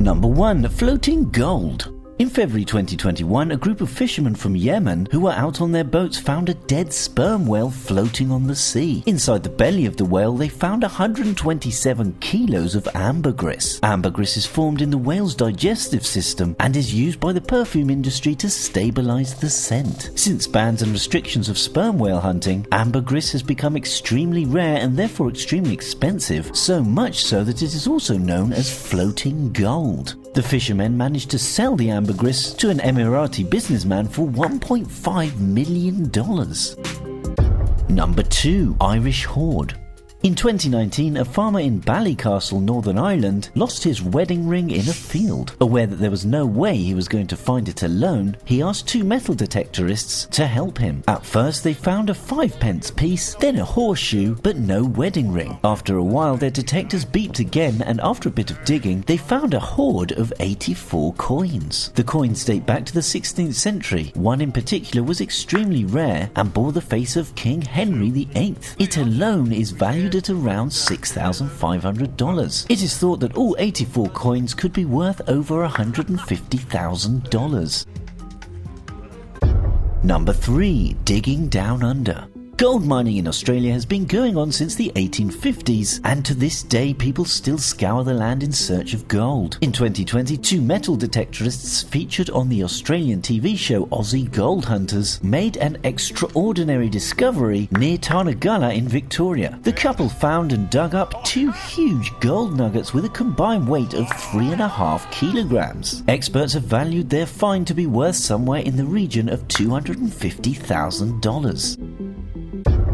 Number 1. Floating gold. In February 2021, a group of fishermen from Yemen who were out on their boats found a dead sperm whale floating on the sea. Inside the belly of the whale, they found 127 kilos of ambergris. Ambergris is formed in the whale's digestive system and is used by the perfume industry to stabilize the scent. Since bans and restrictions of sperm whale hunting, ambergris has become extremely rare and therefore extremely expensive, so much so that it is also known as floating gold. The fishermen managed to sell the ambergris to an Emirati businessman for $1.5 million. Number 2. Irish Hoard. In 2019, a farmer in Ballycastle, Northern Ireland, lost his wedding ring in a field. Aware that there was no way he was going to find it alone, he asked 2 metal detectorists to help him. At first, they found a 5-pence piece, then a horseshoe, but no wedding ring. After a while, their detectors beeped again, and after a bit of digging, they found a hoard of 84 coins. The coins date back to the 16th century. One in particular was extremely rare and bore the face of King Henry VIII. It alone is valued at around $6,500. It is thought that all 84 coins could be worth over $150,000. Number 3. Digging down under. Gold mining in Australia has been going on since the 1850s, and to this day people still scour the land in search of gold. In 2020, 2 metal detectorists featured on the Australian TV show Aussie Gold Hunters made an extraordinary discovery near Tarnagulla in Victoria. The couple found and dug up 2 huge gold nuggets with a combined weight of 3.5 kilograms. Experts have valued their find to be worth somewhere in the region of $250,000.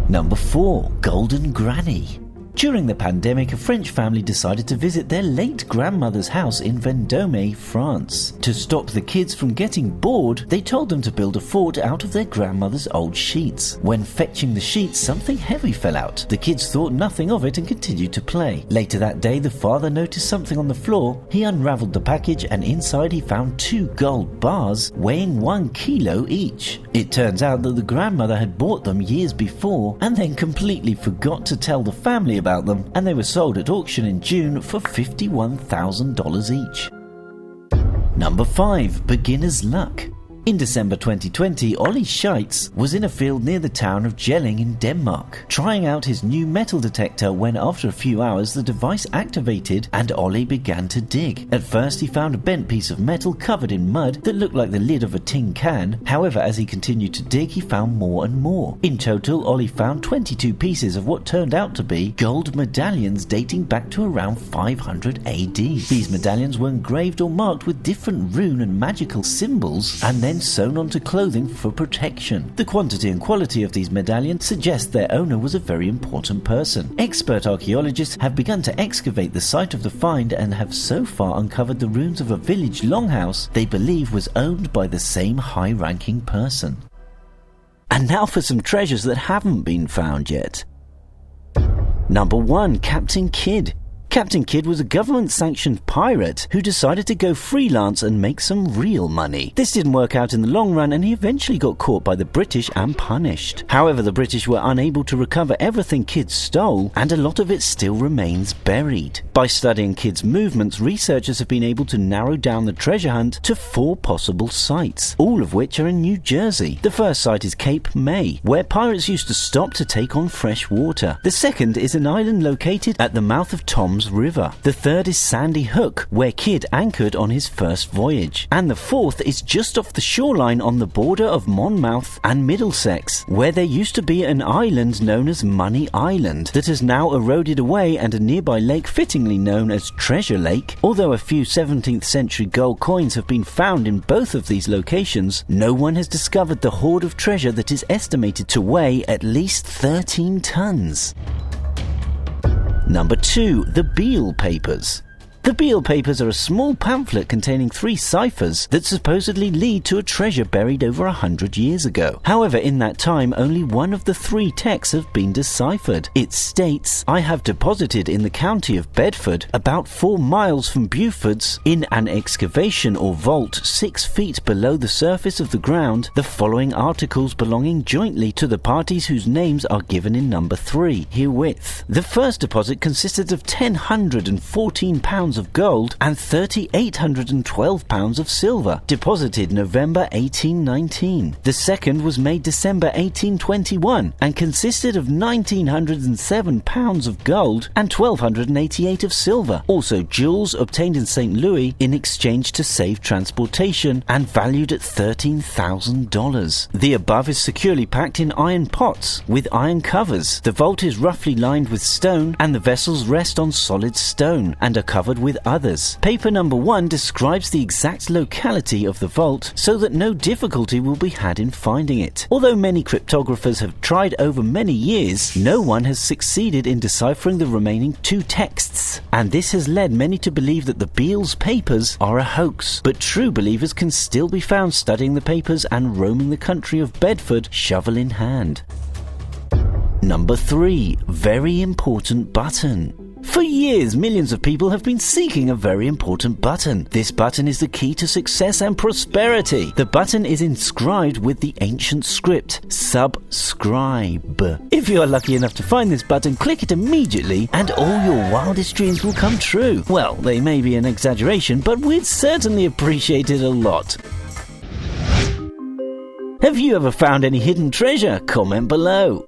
Number 4. Golden Granny. During the pandemic, a French family decided to visit their late grandmother's house in Vendôme, France. To stop the kids from getting bored, they told them to build a fort out of their grandmother's old sheets. When fetching the sheets, something heavy fell out. The kids thought nothing of it and continued to play. Later that day, the father noticed something on the floor. He unraveled the package, and inside he found 2 gold bars weighing 1 kilo each. It turns out that the grandmother had bought them years before and then completely forgot to tell the family about them, and they were sold at auction in June for $51,000 each. Number 5. Beginner's luck. In December 2020, Ollie Scheitz was in a field near the town of Jelling in Denmark, trying out his new metal detector when after a few hours the device activated and Ollie began to dig. At first he found a bent piece of metal covered in mud that looked like the lid of a tin can. However, as he continued to dig, he found more and more. In total, Ollie found 22 pieces of what turned out to be gold medallions dating back to around 500 AD. These medallions were engraved or marked with different rune and magical symbols and then sewn onto clothing for protection. The quantity and quality of these medallions suggest their owner was a very important person. Expert archaeologists have begun to excavate the site of the find and have so far uncovered the ruins of a village longhouse they believe was owned by the same high-ranking person. And now for some treasures that haven't been found yet. Number 1. Captain Kidd. Captain Kidd was a government-sanctioned pirate who decided to go freelance and make some real money. This didn't work out in the long run, and he eventually got caught by the British and punished. However, the British were unable to recover everything Kidd stole, and a lot of it still remains buried. By studying Kidd's movements, researchers have been able to narrow down the treasure hunt to 4 possible sites, all of which are in New Jersey. The first site is Cape May, where pirates used to stop to take on fresh water. The second is an island located at the mouth of Tom's River. The third is Sandy Hook, where Kidd anchored on his first voyage. And the fourth is just off the shoreline on the border of Monmouth and Middlesex, where there used to be an island known as Money Island that has now eroded away, and a nearby lake fittingly known as Treasure Lake. Although a few 17th century gold coins have been found in both of these locations, no one has discovered the hoard of treasure that is estimated to weigh at least 13 tons. Number 2. The Bel Papers. The Bel Papers are a small pamphlet containing 3 ciphers that supposedly lead to a treasure buried over 100 years ago. However, in that time, only one of the 3 texts have been deciphered. It states, "I have deposited in the county of Bedford, about 4 miles from Beaufords, in an excavation or vault 6 feet below the surface of the ground, the following articles belonging jointly to the parties whose names are given in number 3, herewith." The first deposit consisted of 1,014 pounds pounds of gold and 3,812 pounds of silver, deposited November 1819. The second was made December 1821 and consisted of 1,907 pounds of gold and 1,288 of silver. Also jewels obtained in St. Louis in exchange to save transportation and valued at $13,000. The above is securely packed in iron pots with iron covers. The vault is roughly lined with stone and the vessels rest on solid stone and are covered with others. Paper number 1 describes the exact locality of the vault so that no difficulty will be had in finding it. Although many cryptographers have tried over many years, no one has succeeded in deciphering the remaining 2 texts, and this has led many to believe that the Bel Papers are a hoax. But true believers can still be found studying the papers and roaming the country of Bedford, shovel in hand. Number 3. Very important button. For years, millions of people have been seeking a very important button. This button is the key to success and prosperity. The button is inscribed with the ancient script, subscribe. If you are lucky enough to find this button, click it immediately and all your wildest dreams will come true. Well, they may be an exaggeration, but we'd certainly appreciate it a lot. Have you ever found any hidden treasure? Comment below.